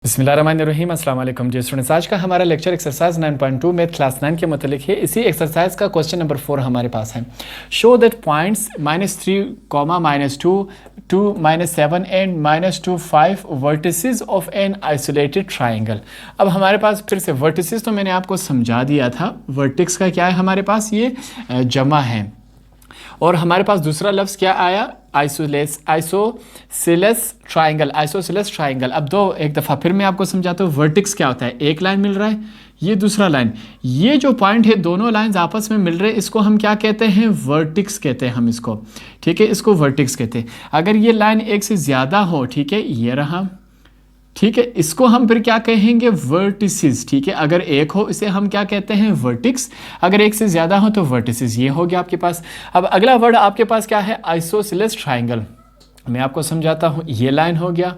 बिस्मिल्लाहिर्रहमानिर्रहीम अस्सलाम वालेकुम जी स्टूडेंट्स। आज का हमारा लेक्चर एक्सरसाइज 9.2 मैथ क्लास 9 के मतलब है। इसी एक्सरसाइज का क्वेश्चन नंबर 4 हमारे पास है। Show that points -3, -2, 2, -7 and -2, 5 vertices of an isolated triangle. अब हमारे पास फिर से वर्टिसेस तो मैंने आपको समझा दिया था। वर्टिक्स का क्या है हमारे पास, ये जमा है। और हमारे पास दूसरा लफ्ज़ क्या आया, आइसोसेलेस ट्राइंगल। अब एक दफ़ा फिर मैं आपको समझाता हूँ। वर्टिक्स क्या होता है, एक लाइन मिल रहा है, ये दूसरा लाइन, ये जो पॉइंट है दोनों लाइंस आपस में मिल रहे हैं, इसको हम क्या कहते हैं, वर्टिक्स कहते हैं हम इसको। ठीक है, इसको वर्टिक्स कहते हैं। अगर ये लाइन एक से ज़्यादा हो, ठीक है, ये रहा, ठीक है, इसको हम फिर क्या कहेंगे, वर्टिसेस। ठीक है, अगर एक हो इसे हम क्या कहते हैं, वर्टिक्स। अगर एक से ज़्यादा हो तो वर्टिसेस। ये हो गया आपके पास। अब अगला वर्ड आपके पास क्या है, आइसोसेलेस ट्राइंगल। मैं आपको समझाता हूँ। ये लाइन हो गया,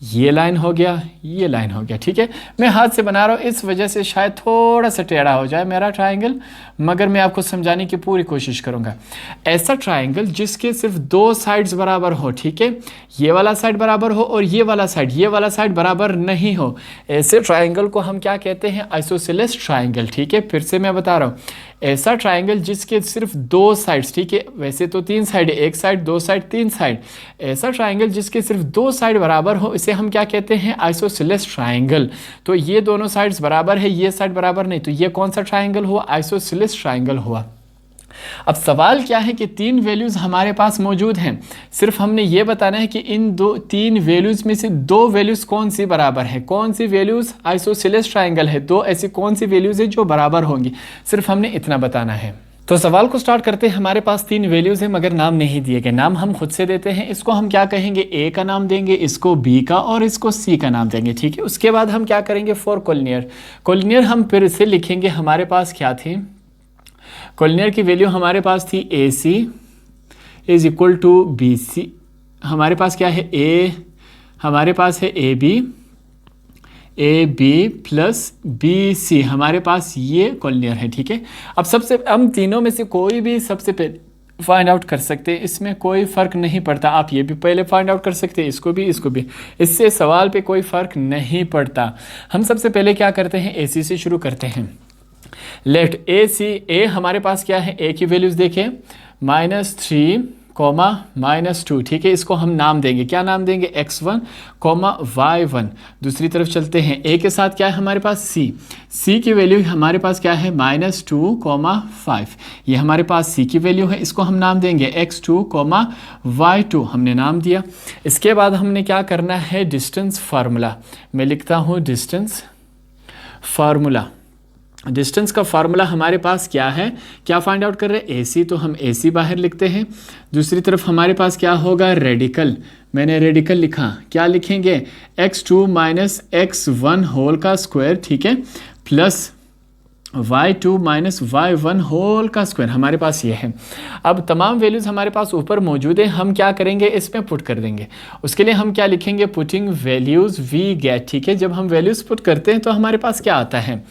ये लाइन हो गया, ये लाइन हो गया। ठीक है, मैं हाथ से बना रहा हूँ, इस वजह से शायद थोड़ा सा टेढ़ा हो जाए मेरा ट्राइंगल, मगर मैं आपको समझाने की पूरी कोशिश करूँगा। ऐसा ट्राइंगल जिसके सिर्फ दो साइड्स बराबर हो, ठीक है, ये वाला साइड बराबर हो और ये वाला साइड बराबर नहीं हो, ऐसे ट्राइंगल को हम क्या कहते हैं, आइसोसेलेस ट्राइंगल। ठीक है, फिर से मैं बता रहा हूँ, ऐसा ट्राइंगल जिसके सिर्फ दो साइड्स, ठीक है, वैसे तो तीन साइड, एक साइड, दो साइड, तीन साइड, ऐसा ट्राइंगल जिसके सिर्फ दो साइड बराबर हो, इसे हम क्या कहते हैं, आइसोसेलेस ट्राइंगल। तो ये दोनों साइड्स बराबर है, ये साइड बराबर नहीं, तो ये कौन सा ट्राइंगल हुआ, आइसोसेलेस ट्राइंगल हुआ। अब सवाल क्या है कि तीन वैल्यूज़ हमारे पास मौजूद हैं, सिर्फ हमने ये बताना है कि इन तीन वैल्यूज़ में से दो वैल्यूज़ कौन सी बराबर है, कौन सी वैल्यूज़ आइसोसेलेस ट्राइंगल है, दो ऐसी कौन सी वैल्यूज़ है जो बराबर होंगी, सिर्फ हमने इतना बताना है। तो सवाल को स्टार्ट करते हैं। हमारे पास तीन वैल्यूज़ हैं मगर नाम नहीं दिए गए, नाम हम खुद से देते हैं। इसको हम क्या कहेंगे, ए का नाम देंगे, इसको बी का और इसको सी का नाम देंगे। ठीक है, उसके बाद हम क्या करेंगे, फॉर कोलिनियर हम फिर से लिखेंगे। हमारे पास क्या थी, कोलिनियर की वैल्यू हमारे पास थी A C is equal to B C. हमारे पास क्या है, हमारे पास है A B plus B C, हमारे पास ये कोलिनियर है। ठीक है, अब हम तीनों में से कोई भी सबसे पहले फाइंड आउट कर सकते हैं, इसमें कोई फ़र्क नहीं पड़ता। आप ये भी पहले फाइंड आउट कर सकते हैं, इसको भी, इससे सवाल पे कोई फ़र्क नहीं पड़ता। हम सबसे पहले क्या करते हैं, ए सी से शुरू करते हैं। लेट ए हमारे पास क्या है, ए की वैल्यूज देखें, -3, -2। ठीक है, इसको हम नाम देंगे, क्या नाम देंगे, x1, y1। दूसरी तरफ चलते हैं, ए के साथ क्या है हमारे पास, सी की वैल्यू हमारे पास क्या है, -2, 5। ये हमारे पास सी की वैल्यू है, इसको हम नाम देंगे x2, y2, हमने नाम दिया। इसके बाद हमने क्या करना है, डिस्टेंस फार्मूला। मैं लिखता हूँ डिस्टेंस फार्मूला। डिस्टेंस का फार्मूला हमारे पास क्या है, क्या फाइंड आउट कर रहे हैं, AC, तो हम AC बाहर लिखते हैं। दूसरी तरफ हमारे पास क्या होगा, रेडिकल। मैंने रेडिकल लिखा, क्या लिखेंगे, x2 - x1 होल का स्क्वायर, ठीक है, प्लस y2 - y1 होल का स्क्वायर, हमारे पास ये है। अब तमाम वैल्यूज़ हमारे पास ऊपर मौजूद है, हम क्या करेंगे, इसमें पुट कर देंगे। उसके लिए हम क्या लिखेंगे, पुटिंग वैल्यूज़ वी गेट। ठीक है, जब हम वैल्यूज़ पुट करते हैं तो हमारे पास क्या आता है,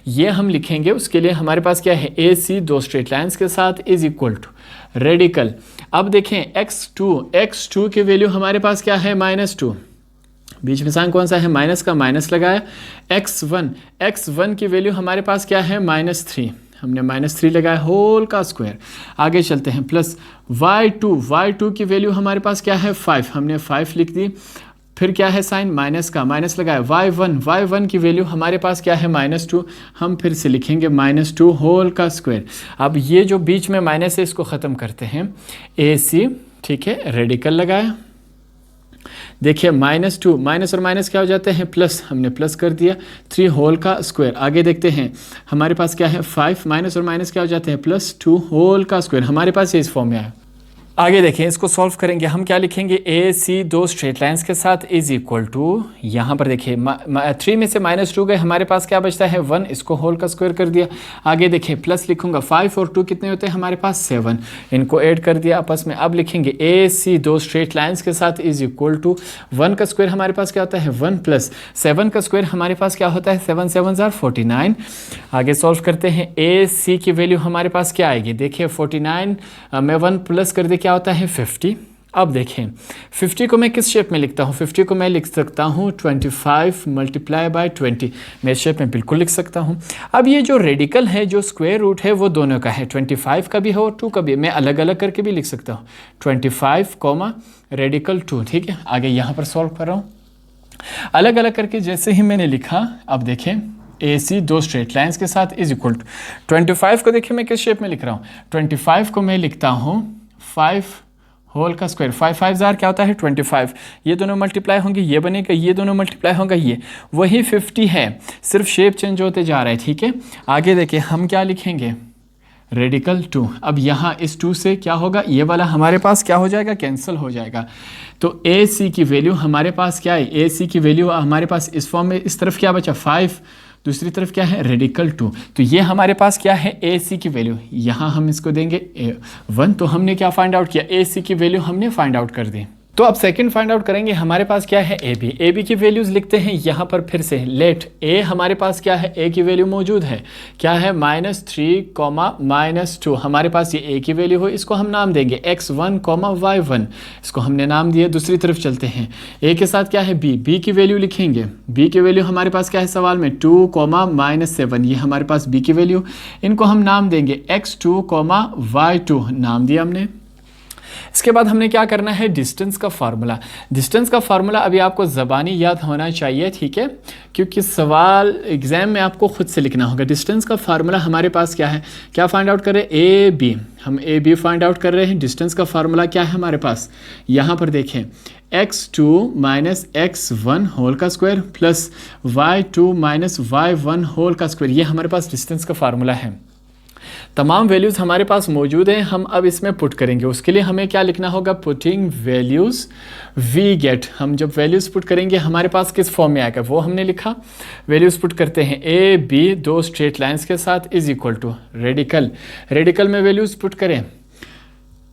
ये हम लिखेंगे। उसके लिए हमारे पास क्या है, AC दो स्ट्रेट लाइन्स के साथ इज इक्वल टू रेडिकल। अब देखें x2 की वैल्यू हमारे पास क्या है, -2, बीच में साइन कौन सा है, माइनस का, माइनस लगाया। x1 की वैल्यू हमारे पास क्या है, -3, हमने -3 लगाया, होल का स्क्वायर। आगे चलते हैं, प्लस y2 की वैल्यू हमारे पास क्या है, 5, हमने 5 लिख दी। फिर क्या है, साइन माइनस का, माइनस लगाया। y1 की वैल्यू हमारे पास क्या है, -2, हम फिर से लिखेंगे -2 होल का स्क्वायर। अब ये जो बीच में माइनस है इसको ख़त्म करते हैं, AC, ठीक है, रेडिकल लगाया। देखिए -2 माइनस और माइनस क्या हो जाते हैं, प्लस, हमने प्लस कर दिया, 3 होल का स्क्वायर। आगे देखते हैं, हमारे पास क्या है, 5 माइनस और माइनस क्या हो जाते हैं, +2 होल का स्क्वायर। हमारे पास ये इस फॉर्म में आया। आगे देखें, इसको सॉल्व करेंगे, हम क्या लिखेंगे, AC दो स्ट्रेट लाइन्स के साथ इज इक्वल टू, यहाँ पर देखिए 3 में से -2 गए, हमारे पास क्या बचता है, 1, इसको होल का स्क्वायर कर दिया। आगे देखें, प्लस लिखूंगा, 5 और 2 कितने होते हैं हमारे पास, 7, इनको ऐड कर दिया आपस में। अब लिखेंगे AC दो स्ट्रेट लाइन्स के साथ इज इक्वल टू 1 का स्क्वायर हमारे पास क्या होता है, 1 प्लस 7 का स्क्वायर हमारे पास क्या होता है, 7 7 = 49। आगे सॉल्व करते हैं, AC की वैल्यू हमारे पास क्या आएगी, देखिए 49 में 1 प्लस कर दे क्या होता है, 50। अब देखें 50 को मैं किस शेप में लिखता हूँ, 50 को मैं लिख सकता हूँ 25 मल्टीप्लाई बाय 20, मैं इस शेप में बिल्कुल लिख सकता हूँ। अब ये जो रेडिकल है, जो स्क्वायर रूट है, वो दोनों का है, 25 का भी है और 2 का भी, मैं अलग अलग करके भी लिख सकता हूँ 25 कॉमा रेडिकल 2, ठीक है। आगे यहाँ पर सॉल्व कर रहा हूँ अलग अलग करके, जैसे ही मैंने लिखा। अब देखें AC दो स्ट्रेट लाइंस के साथ इज इक्वल टू 25 को देखिए मैं किस शेप में लिख रहा हूँ, 25 को मैं लिखता हूँ 5 होल का स्क्वायर, 5 5 जार क्या होता है 25, ये दोनों मल्टीप्लाई होंगे, ये बनेगा, ये दोनों मल्टीप्लाई होगा, ये वही 50 है, सिर्फ शेप चेंज होते जा रहा है, ठीक है। आगे देखिए हम क्या लिखेंगे, रेडिकल 2। अब यहाँ इस 2 से क्या होगा, ये वाला हमारे पास क्या हो जाएगा, कैंसिल हो जाएगा। तो AC की वैल्यू हमारे पास क्या है, AC की वैल्यू हमारे पास इस फॉर्म में, इस तरफ क्या बचा 5, दूसरी तरफ क्या है रेडिकल 2, तो ये हमारे पास क्या है AC की वैल्यू, यहाँ हम इसको देंगे 1। तो हमने क्या फाइंड आउट किया, AC की वैल्यू हमने फाइंड आउट कर दी। तो अब सेकंड फाइंड आउट करेंगे, हमारे पास क्या है AB की वैल्यूज लिखते हैं यहाँ पर फिर से। लेट A हमारे पास क्या है, A की वैल्यू मौजूद है, क्या है -3, -2, हमारे पास ये A की वैल्यू हो, इसको हम नाम देंगे x1, y1, इसको हमने नाम दिया। दूसरी तरफ चलते हैं, A के साथ क्या है B की वैल्यू लिखेंगे, B की वैल्यू हमारे पास क्या है सवाल में 2, -7, ये हमारे पास B की वैल्यू, इनको हम नाम देंगे x2, y2, नाम दिया हमने। इसके बाद हमने क्या करना है, डिस्टेंस का फार्मूला। डिस्टेंस का फार्मूला अभी आपको ज़बानी याद होना चाहिए, ठीक है, क्योंकि सवाल एग्जाम में आपको खुद से लिखना होगा। डिस्टेंस का फार्मूला हमारे पास क्या है, क्या फाइंड आउट कर रहे हैं, AB, हम AB फाइंड आउट कर रहे हैं। डिस्टेंस का फार्मूला क्या है हमारे पास, यहाँ पर देखें x2 माइनस x1 होल का square plus y2 minus y1 whole का स्क्वायर, ये हमारे पास डिस्टेंस का फार्मूला है। तमाम वैल्यूज़ हमारे पास मौजूद हैं, हम अब इसमें पुट करेंगे। उसके लिए हमें क्या लिखना होगा, पुटिंग वैल्यूज़ वी गेट। हम जब वैल्यूज़ पुट करेंगे हमारे पास किस फॉर्म में आएगा वो हमने लिखा। वैल्यूज़ पुट करते हैं, AB दो स्ट्रेट लाइंस के साथ इज इक्वल टू रेडिकल में वैल्यूज़ पुट करें।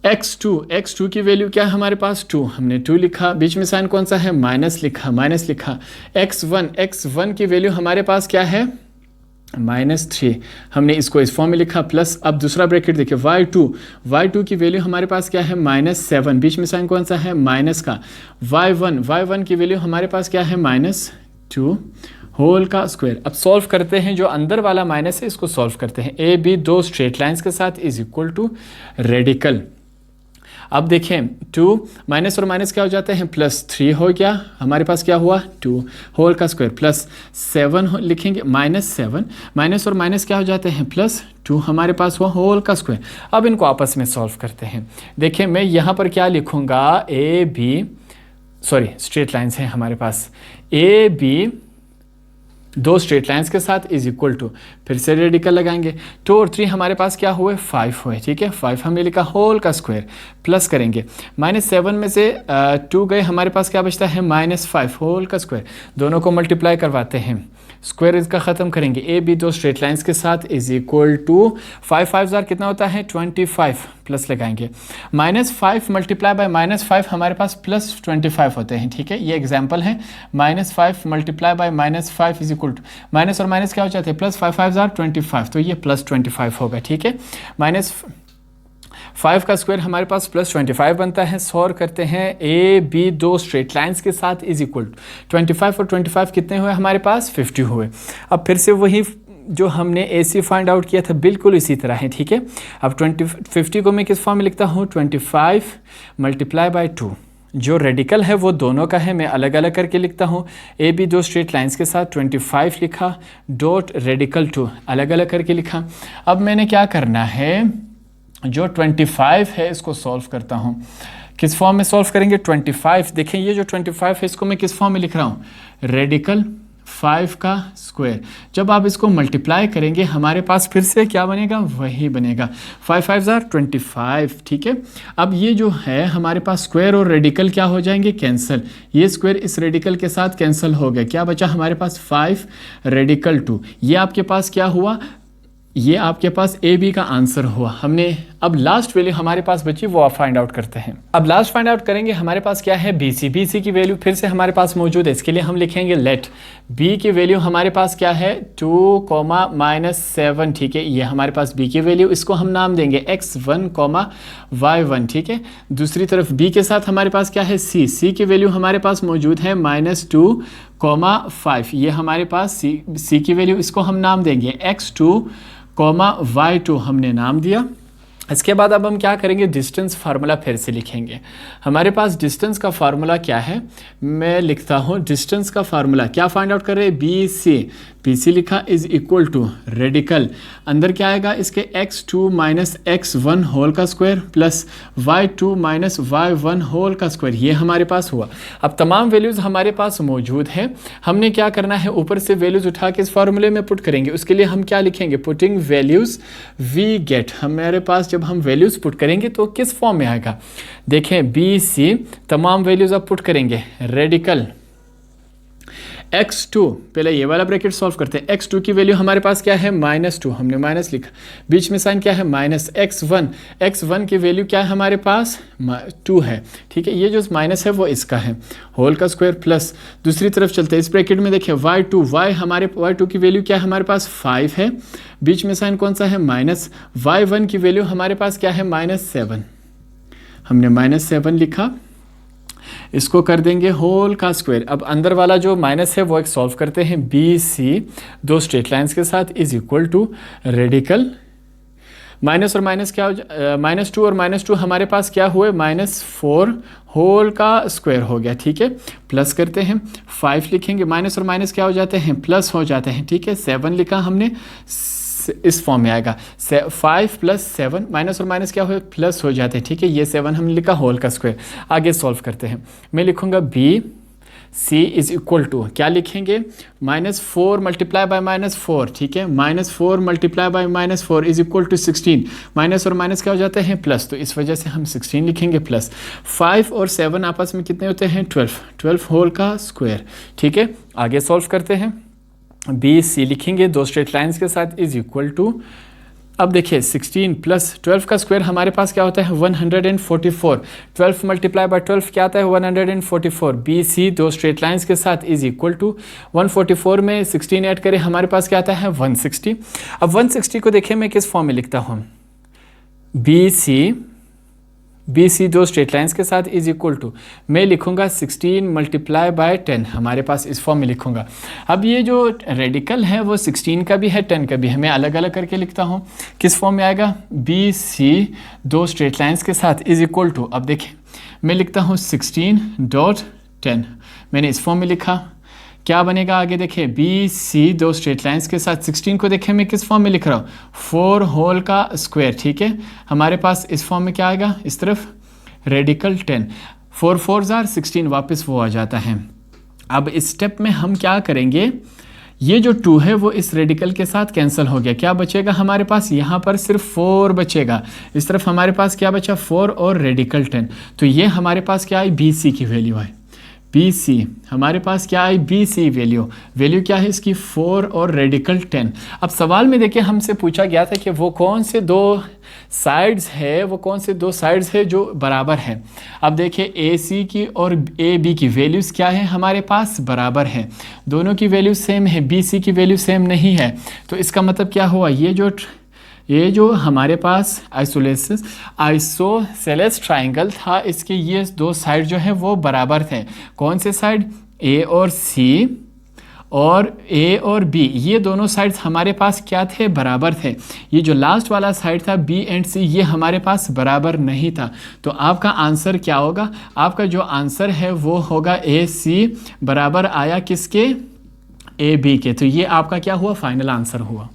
x2 की वैल्यू क्या है हमारे पास 2, हमने 2 लिखा, बीच में साइन कौन सा है माइनस लिखा। x1 की वैल्यू हमारे पास क्या है -3, हमने इसको इस फॉर्म में लिखा, प्लस अब दूसरा ब्रैकेट देखिए y2 की वैल्यू हमारे पास क्या है -7, बीच में साइन कौन सा है माइनस का। y1 की वैल्यू हमारे पास क्या है -2 होल का स्क्वायर। अब सॉल्व करते हैं, जो अंदर वाला माइनस है इसको सॉल्व करते हैं। AB दो स्ट्रेट लाइंस के साथ इज इक्वल टू रेडिकल। अब देखें 2 माइनस और माइनस क्या हो जाते हैं, +3 हो गया, हमारे पास क्या हुआ 2 होल का स्क्वायर, प्लस 7 लिखेंगे -7, माइनस और माइनस क्या हो जाते हैं +2, हमारे पास हुआ होल का स्क्वायर। अब इनको आपस में सॉल्व करते हैं। देखें मैं यहाँ पर क्या लिखूँगा, स्ट्रेट लाइन्स हैं हमारे पास, AB दो स्ट्रेट लाइंस के साथ इज इक्वल टू, फिर से रेडिकल लगाएंगे, 2 और 3 हमारे पास क्या हुए 5 हुए, ठीक है, 5 हमने लिखा होल का स्क्वायर, प्लस करेंगे -7 में से 2 गए, हमारे पास क्या बचता है -5 होल का स्क्वायर, दोनों को मल्टीप्लाई करवाते हैं, स्क्वायर इसका ख़त्म करेंगे। AB दो स्ट्रेट लाइंस के साथ इज इक्वल टू 5 5 जार कितना होता है 25, प्लस लगाएंगे, -5 मल्टीप्लाई बाय -5 हमारे पास +25 होते हैं, ठीक है, ये एग्जाम्पल है। -5 multiply by -5 is equal to, minus और माइनस क्या हो जाते हैं +5 5 जार 25, तो ये +25 होगा, ठीक है। -5 का स्क्वायर हमारे पास +25 बनता है। सॉल्व करते हैं, AB दो स्ट्रेट लाइंस के साथ इज इक्वल टू 25 और 25 कितने हुए हमारे पास 50 हुए। अब फिर से वही जो हमने AC फाइंड आउट किया था बिल्कुल इसी तरह है, ठीक है। अब 50 को मैं किस फॉर्म में लिखता हूँ, 25 मल्टीप्लाई बाय 2, जो रेडिकल है वो दोनों का है, मैं अलग अलग करके लिखता हूँ। AB दो स्ट्रेट लाइंस के साथ 25 लिखा, डॉट रेडिकल 2 अलग अलग करके लिखा। अब मैंने क्या करना है, जो 25 है इसको सॉल्व करता हूँ। किस फॉर्म में सॉल्व करेंगे, 25, देखें ये जो 25 है इसको मैं किस फॉर्म में लिख रहा हूँ, रेडिकल 5 का स्क्वायर। जब आप इसको मल्टीप्लाई करेंगे हमारे पास फिर से क्या बनेगा, वही बनेगा, 5 5 जार 25, ठीक है। अब ये जो है हमारे पास स्क्वायर और रेडिकल क्या हो जाएंगे, कैंसिल, ये स्क्वायर इस रेडिकल के साथ कैंसिल हो गया, क्या बचा हमारे पास 5 रेडिकल 2, ये आपके पास क्या हुआ, ये आपके पास AB का आंसर हुआ। हमने अब लास्ट वैल्यू हमारे पास बची वो आप फाइंड आउट करते हैं। अब लास्ट फाइंड आउट करेंगे, हमारे पास क्या है बी सी की वैल्यू फिर से हमारे पास मौजूद है। इसके लिए हम लिखेंगे लेट बी की वैल्यू हमारे पास क्या है 2, -7, ठीक है। ये हमारे पास बी की वैल्यू, इसको हम नाम देंगे x1, y1, ठीक है। दूसरी तरफ बी के साथ हमारे पास क्या है सी की वैल्यू हमारे पास मौजूद है -2, 5। ये हमारे पास सी की वैल्यू, इसको हम नाम देंगे x2, y2 हमने नाम दिया। इसके बाद अब हम क्या करेंगे, डिस्टेंस फार्मूला फिर से लिखेंगे। हमारे पास डिस्टेंस का फार्मूला क्या है, मैं लिखता हूँ डिस्टेंस का फार्मूला। क्या फाइंड आउट कर रहे हैं, बी सी लिखा इज इक्वल टू रेडिकल, अंदर क्या आएगा इसके x2 - x1 होल का square plus y2 - y1 whole का स्क्वायर। ये हमारे पास हुआ। अब तमाम वैल्यूज़ हमारे पास मौजूद है, हमने क्या करना है ऊपर से वैल्यूज़ उठा के इस फार्मूले में पुट करेंगे। उसके लिए हम क्या लिखेंगे, पुटिंग वैल्यूज़ वी गेट। हमारे पास जब हम वैल्यूज़ पुट करेंगे तो किस फॉर्म में आएगा, देखें बी सी तमाम वैल्यूज़ आप पुट करेंगे। रेडिकल x2, पहले ये वाला ब्रैकेट सॉल्व करते हैं। x2 की वैल्यू हमारे पास क्या है -2, हमने माइनस लिखा, बीच में साइन क्या है -x1 की वैल्यू क्या है हमारे पास 2 है, ठीक है। ये जो माइनस है वो इसका है, होल का स्क्वायर प्लस दूसरी तरफ चलते हैं, इस ब्रैकेट में देखिए y2 की वैल्यू क्या है हमारे पास 5 है, बीच में साइन कौन सा है माइनस, y1 की वैल्यू हमारे पास क्या है -7, हमने -7 लिखा। इसको कर देंगे होल का स्क्वायर। अब अंदर वाला जो माइनस है वो एक सॉल्व करते हैं, बी सी दो स्ट्रेट लाइंस के साथ is equal to radical minus और माइनस क्या हो -2 और -2 हमारे पास क्या हुए -4 होल का स्क्वायर हो गया, ठीक है। प्लस करते हैं 5 लिखेंगे, माइनस और माइनस क्या हो जाते हैं प्लस हो जाते हैं, ठीक है। 7 लिखा हमने, इस फॉर्म में आएगा 5 + 7, माइनस और माइनस क्या हो प्लस हो जाते हैं, ठीक है। ये 7 हमने लिखा होल का स्क्वायर। आगे सॉल्व करते हैं, मैं लिखूंगा B C is equal to क्या लिखेंगे -4 × -4, ठीक है। -4 × -4 इज इक्वल टू 16, माइनस और माइनस क्या हो जाते हैं प्लस, तो इस वजह से हम 16 लिखेंगे प्लस 5 और 7 आपस में कितने होते हैं 12 होल का स्क्वायर, ठीक है। आगे सॉल्व करते हैं, बी सी लिखेंगे दो स्ट्रेट लाइंस के साथ इज इक्वल टू, अब देखिए 16 + 12 का स्क्वायर हमारे पास क्या होता है 144, 12 × 12 क्या आता है 144, बी सी दो स्ट्रेट लाइंस के साथ इज इक्वल टू 144 में 16 ऐड करें हमारे पास क्या आता है 160। अब 160 को देखिए मैं किस फॉर्म में लिखता हूँ, बी सी दो स्ट्रेट लाइंस के साथ इज इक्वल टू, मैं लिखूंगा 16 × 10, हमारे पास इस फॉर्म में लिखूंगा। अब ये जो रेडिकल है वो 16 का भी है 10 का भी है, मैं अलग अलग करके लिखता हूँ, किस फॉर्म में आएगा बी सी दो स्ट्रेट लाइंस के साथ इज इक्वल टू, अब देखिए मैं लिखता हूँ 16.10, मैंने इस फॉर्म में लिखा, क्या बनेगा आगे देखिए बी सी दो स्ट्रेट लाइंस के साथ 16 को देखें मैं किस फॉर्म में लिख रहा हूँ 4 होल का स्क्वायर, ठीक है। हमारे पास इस फॉर्म में क्या आएगा, इस तरफ रेडिकल 10, 4 4s are 16 वापस वो आ जाता है। अब इस स्टेप में हम क्या करेंगे, ये जो 2 है वो इस रेडिकल के साथ कैंसिल हो गया, क्या बचेगा हमारे पास यहाँ पर सिर्फ 4 बचेगा, इस तरफ हमारे पास क्या बचा 4 और रेडिकल 10, तो ये हमारे पास क्या आई बी सी की वैल्यू है, बी सी हमारे पास क्या है बी सी वैल्यू क्या है इसकी 4 और रेडिकल 10। अब सवाल में देखिए हमसे पूछा गया था कि वो कौन से दो साइड्स है जो बराबर है। अब देखिए ए सी की और ए बी की वैल्यूज़ क्या है हमारे पास बराबर है, दोनों की वैल्यू सेम है, बी सी की वैल्यू सेम नहीं है, तो इसका मतलब क्या हुआ, ये जो हमारे पास आइसोसेलेस ट्राइंगल था इसके ये दो साइड जो है वो बराबर थे, कौन से साइड ए और सी और ए और बी, ये दोनों साइड्स हमारे पास क्या थे बराबर थे। ये जो लास्ट वाला साइड था बी एंड सी ये हमारे पास बराबर नहीं था, तो आपका आंसर क्या होगा, आपका जो आंसर है वो होगा ए सी बराबर आया किसके ए बी के, तो ये आपका क्या हुआ फाइनल आंसर हुआ।